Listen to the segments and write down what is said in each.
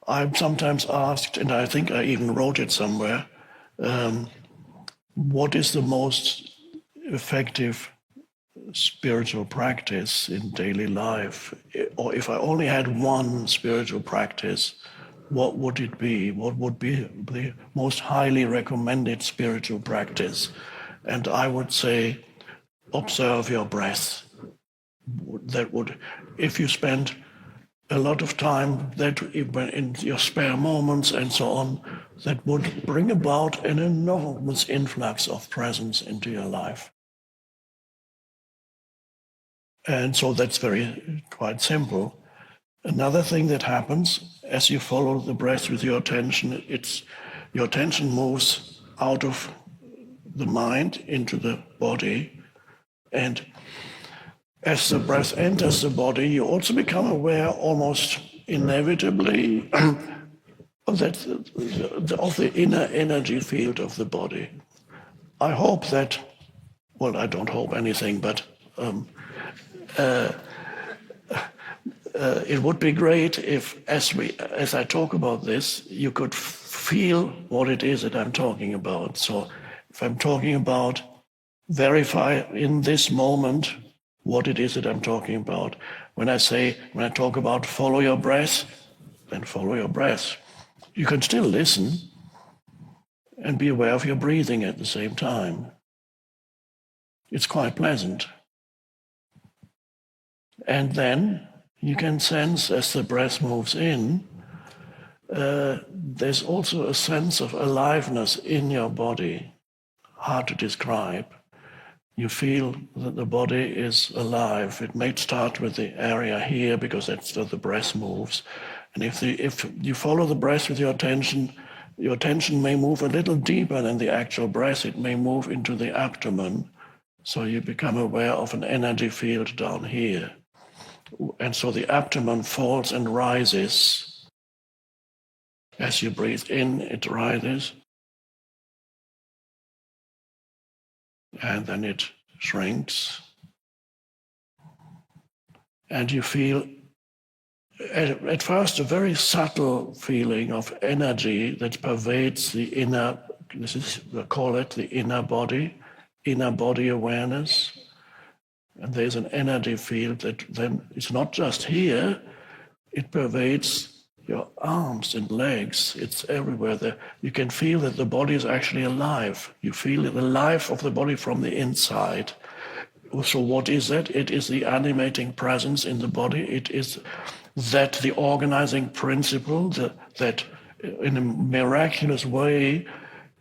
I'm sometimes asked, and I think I even wrote it somewhere, what is the most effective spiritual practice in daily life? Or if I only had one spiritual practice, what would it be? What would be the most highly recommended spiritual practice? And I would say, observe your breath. That would, if you spend a lot of time that in your spare moments and so on, that would bring about an enormous influx of presence into your life. And so that's quite simple. Another thing that happens as you follow the breath with your attention, your attention moves out of the mind into the body, and as the breath enters the body, you also become aware almost inevitably of the inner energy field of the body. I hope that, well, I don't hope anything, but it would be great if, as I talk about this, you could feel what it is that I'm talking about. So if I'm talking about, verify in this moment what it is that I'm talking about. When I talk about follow your breath, then follow your breath. You can still listen and be aware of your breathing at the same time. It's quite pleasant. And then you can sense as the breath moves in, there's also a sense of aliveness in your body, hard to describe. You feel that the body is alive. It may start with the area here because that's where the breath moves. And if you follow the breath with your attention may move a little deeper than the actual breath. It may move into the abdomen. So you become aware of an energy field down here. And so the abdomen falls and rises. As you breathe in, it rises. And then it shrinks. And you feel, at first, a very subtle feeling of energy that pervades the inner, we call it the inner body awareness. And there's an energy field that then it's not just here, it pervades your arms and legs. It's everywhere. You can feel that the body is actually alive. You feel the life of the body from the inside. So what is that? It is the animating presence in the body. It is that the organizing principle that in a miraculous way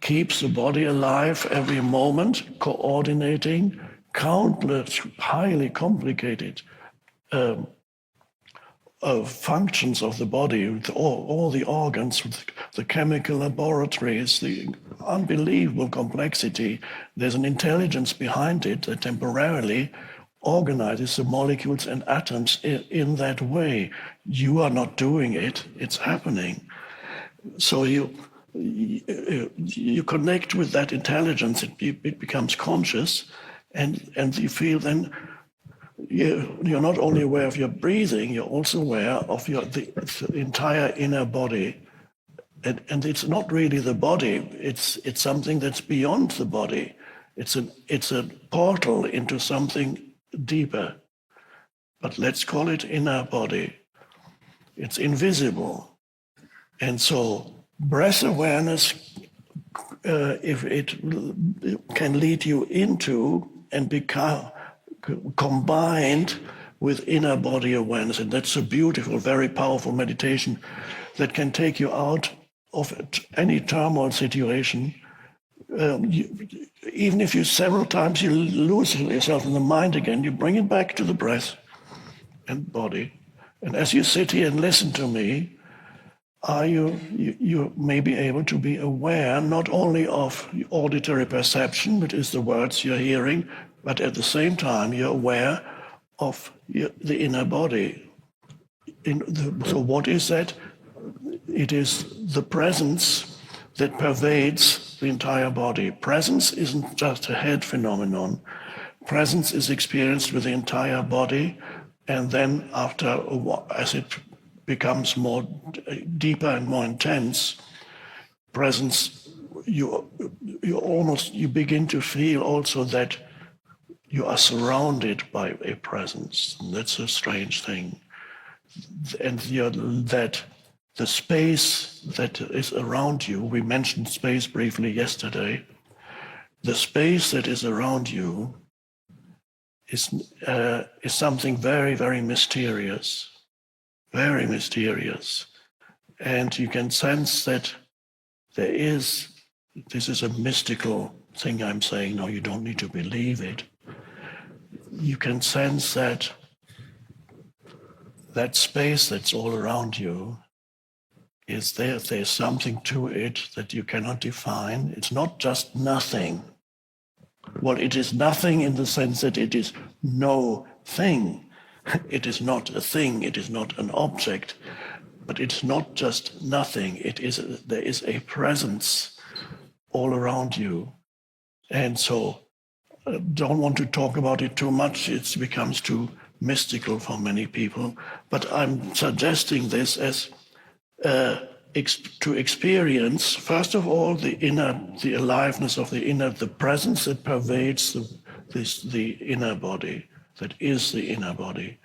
keeps the body alive every moment, coordinating countless highly complicated functions of the body, with all the organs, with the chemical laboratories, the unbelievable complexity. There's an intelligence behind it that temporarily organizes the molecules and atoms in that way. You are not doing it, it's happening. So you connect with that intelligence, it becomes conscious, and you feel then you're not only aware of your breathing, you're also aware of the entire inner body. And it's not really the body, it's something that's beyond the body. It's a portal into something deeper. But let's call it inner body. It's invisible. And so breath awareness, if it can lead you into and become combined with inner body awareness, and that's a beautiful, very powerful meditation that can take you out of any turmoil situation. Even if several times you lose yourself in the mind again, you bring it back to the breath and body. And as you sit here and listen to me, you may be able to be aware not only of auditory perception, which is the words you're hearing, but at the same time you're aware of the inner body. So what is that? It is the presence that pervades the entire body. Presence isn't just a head phenomenon. Presence is experienced with the entire body, and then after a while, as it becomes more deeper and more intense, presence, you begin to feel also that you are surrounded by a presence. And that's a strange thing. And that the space that is around you, we mentioned space briefly yesterday, the space that is around you is something very, very mysterious, very mysterious. And you can sense that this is a mystical thing I'm saying. No, you don't need to believe it. You can sense that space that's all around you is there. There's something to it that you cannot define. It's not just nothing. Well, it is nothing in the sense that it is no thing. It is not a thing. It is not an object. But it's not just nothing. There is a presence all around you. And so don't want to talk about it too much. It becomes too mystical for many people. But I'm suggesting this as to experience, first of all, the aliveness of the inner, the presence that pervades the inner body, that is the inner body.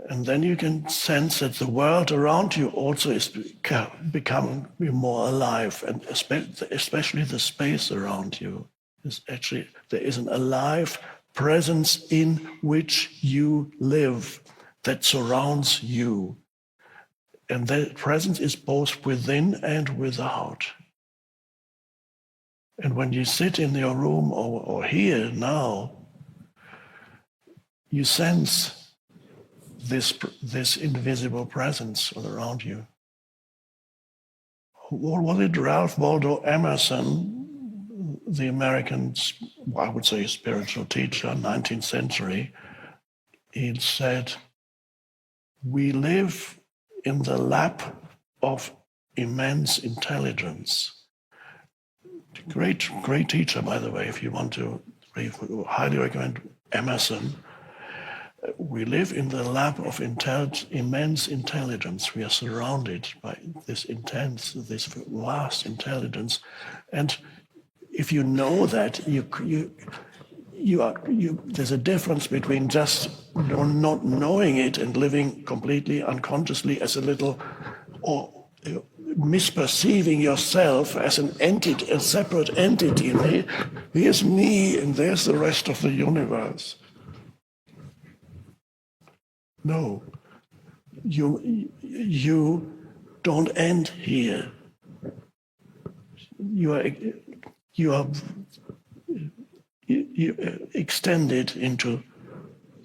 And then you can sense that the world around you also is becoming more alive, and especially the space around you. There is an alive presence in which you live that surrounds you. And that presence is both within and without. And when you sit in your room or here now, you sense this invisible presence all around you. What was it? Ralph Waldo Emerson, the American, I would say, spiritual teacher, 19th century, he said, "We live in the lap of immense intelligence." Great teacher, by the way. If you want to, I highly recommend Emerson. We live in the lap of immense intelligence. We are surrounded by this vast intelligence, and if you know that, there's a difference between just not knowing it and living completely unconsciously as a little, or misperceiving yourself as an entity, a separate entity. Here's me and there's the rest of the universe. No, you don't end here. You are extended into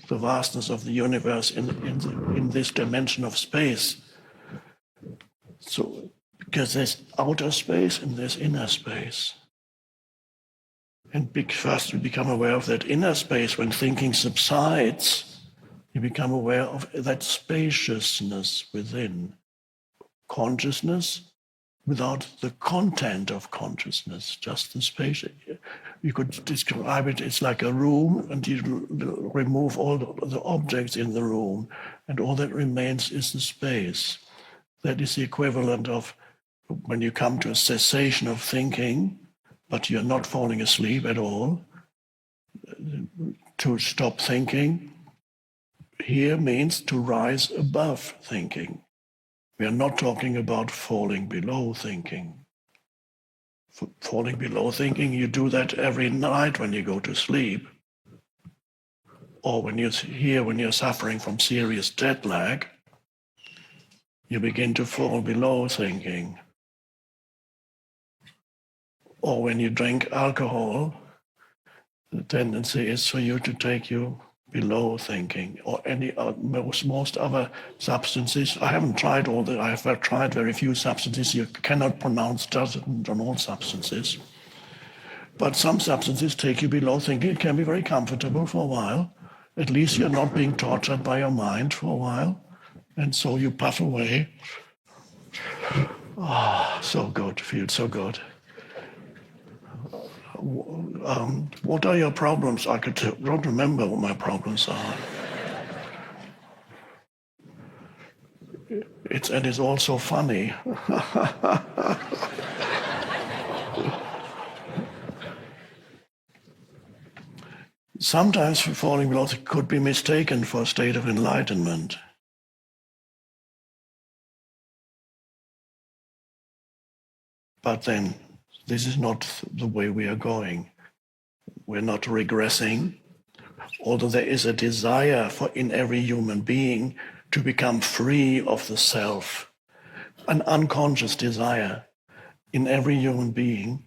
the vastness of the universe in this dimension of space. So, because there's outer space and there's inner space. And first you become aware of that inner space when thinking subsides. You become aware of that spaciousness within. Consciousness without the content of consciousness, just the space. You could describe it, it's like a room, and you remove all the objects in the room, and all that remains is the space. That is the equivalent of when you come to a cessation of thinking, but you're not falling asleep at all. To stop thinking here means to rise above thinking. We are not talking about falling below thinking. Falling below thinking, you do that every night when you go to sleep. Or when you're suffering from serious jet lag, you begin to fall below thinking. Or when you drink alcohol, the tendency is for you to take you below thinking, or most other substances. I haven't tried all that. I've tried very few substances. You cannot pronounce judgment on all substances. But some substances take you below thinking. It can be very comfortable for a while. At least you're not being tortured by your mind for a while. And so you puff away. Ah, so good, feels so good. What are your problems? I don't remember what my problems are. and it's also funny. Sometimes falling below could be mistaken for a state of enlightenment. But then, this is not the way we are going. We're not regressing, although there is a desire in every human being to become free of the self, an unconscious desire in every human being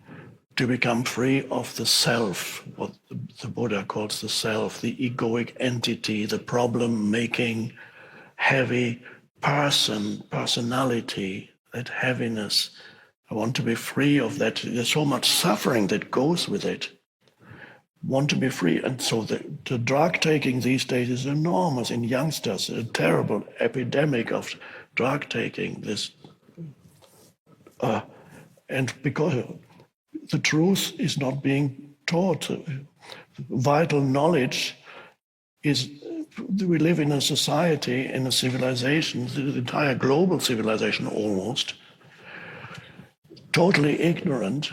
to become free of the self, what the Buddha calls the self, the egoic entity, the problem-making, heavy personality, that heaviness. I want to be free of that. There's so much suffering that goes with it. Want to be free. And so the drug taking these days is enormous in youngsters, a terrible epidemic of drug taking. And because the truth is not being taught, vital knowledge is, we live in a society, in a civilization, the entire global civilization almost, totally ignorant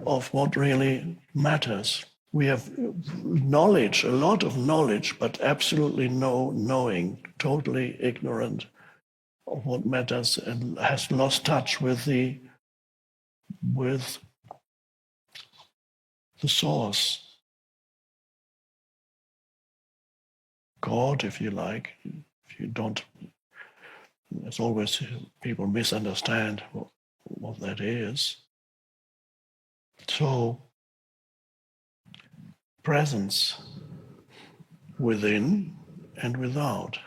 of what really matters. We have knowledge, a lot of knowledge, but absolutely no knowing, totally ignorant of what matters, and has lost touch with the source. God, if you like. If you don't, as always, people misunderstand what that is. So, presence within and without.